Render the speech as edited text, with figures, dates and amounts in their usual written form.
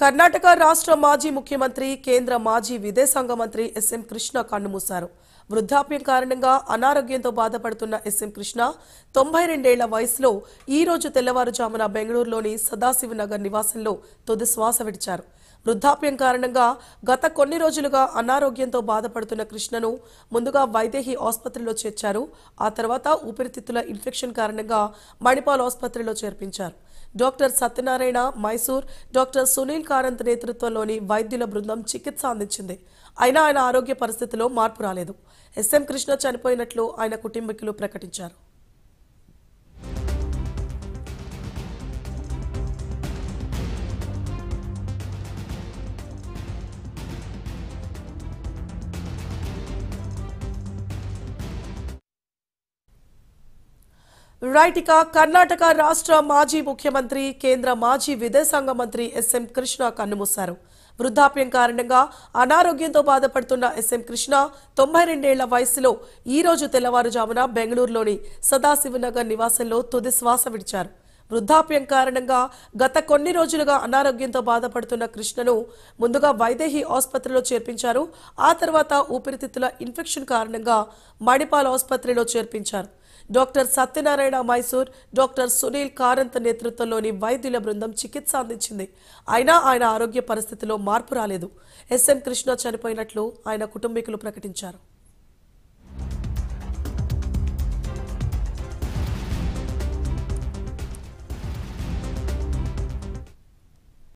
కర్ణాటక రాష్ట్ర మాజీ ముఖ్యమంత్రి కేంద్ర మాజీ విదేశాంగ మంత్రి ఎస్ఎం కృష్ణ కన్నుమూశారు. వృద్ధాప్యం కారణంగా అనారోగ్యంతో బాధపడుతున్న ఎస్ఎం కృష్ణ 92 ఏళ్ల వయసులో ఈ రోజు తెల్లవారుజామున బెంగళూరులోని సదాశివనగర్ నివాసంలో తుది శ్వాస విడిచారు. వృద్ధాప్యం కారణంగా గత కొన్ని రోజులుగా అనారోగ్యంతో బాధపడుతున్న కృష్ణను ముందుగా వైదేహి ఆసుపత్రిలో చేర్చారు. ఆ తర్వాత ఊపిరితిత్తుల ఇన్ఫెక్షన్ కారణంగా మణిపాల్ ఆసుపత్రిలో చేర్పించారు. డాక్టర్ సత్యనారాయణ మైసూర్, డాక్టర్ సునీల్ కారంత్ నేతృత్వంలోని వైద్యుల బృందం చికిత్స అందించింది. అయినా ఆయన ఆరోగ్య పరిస్థితిలో మార్పు రాలేదు. ఎస్ఎం కృష్ణ చనిపోయినట్లు ఆయన కుటుంబీకులు ప్రకటించారు. రైట్, ఇక కర్ణాటక రాష్ట్ర మాజీ ముఖ్యమంత్రి కేంద్ర మాజీ విదేశాంగ మంత్రి ఎస్ఎం కృష్ణ కన్నుమూశారు. వృద్ధాప్యం కారణంగా అనారోగ్యంతో బాధపడుతున్న ఎస్ఎం కృష్ణ 92 ఏళ్ల వయసులో ఈ రోజు తెల్లవారుజామున బెంగళూరులోని సదాశివనగర్ నివాసంలో తుది శ్వాస విడిచారు. వృద్ధాప్యం కారణంగా గత కొన్ని రోజులుగా అనారోగ్యంతో బాధపడుతున్న కృష్ణను ముందుగా వైదేహి ఆసుపత్రిలో చేర్పించారు. ఆ తర్వాత ఊపిరితిత్తుల ఇన్ఫెక్షన్ కారణంగా మణిపాల్ ఆసుపత్రిలో చేర్పించారు. డాక్టర్ సత్యనారాయణ మైసూర్, డాక్టర్ సునీల్ కారంత్ నేతృత్వంలోని వైద్యుల బృందం చికిత్స అందించింది. అయినా ఆయన ఆరోగ్య పరిస్థితిలో మార్పు రాలేదు. ఎస్ఎం కృష్ణ చనిపోయినట్లు ఆయన కుటుంబీకులు ప్రకటించారు.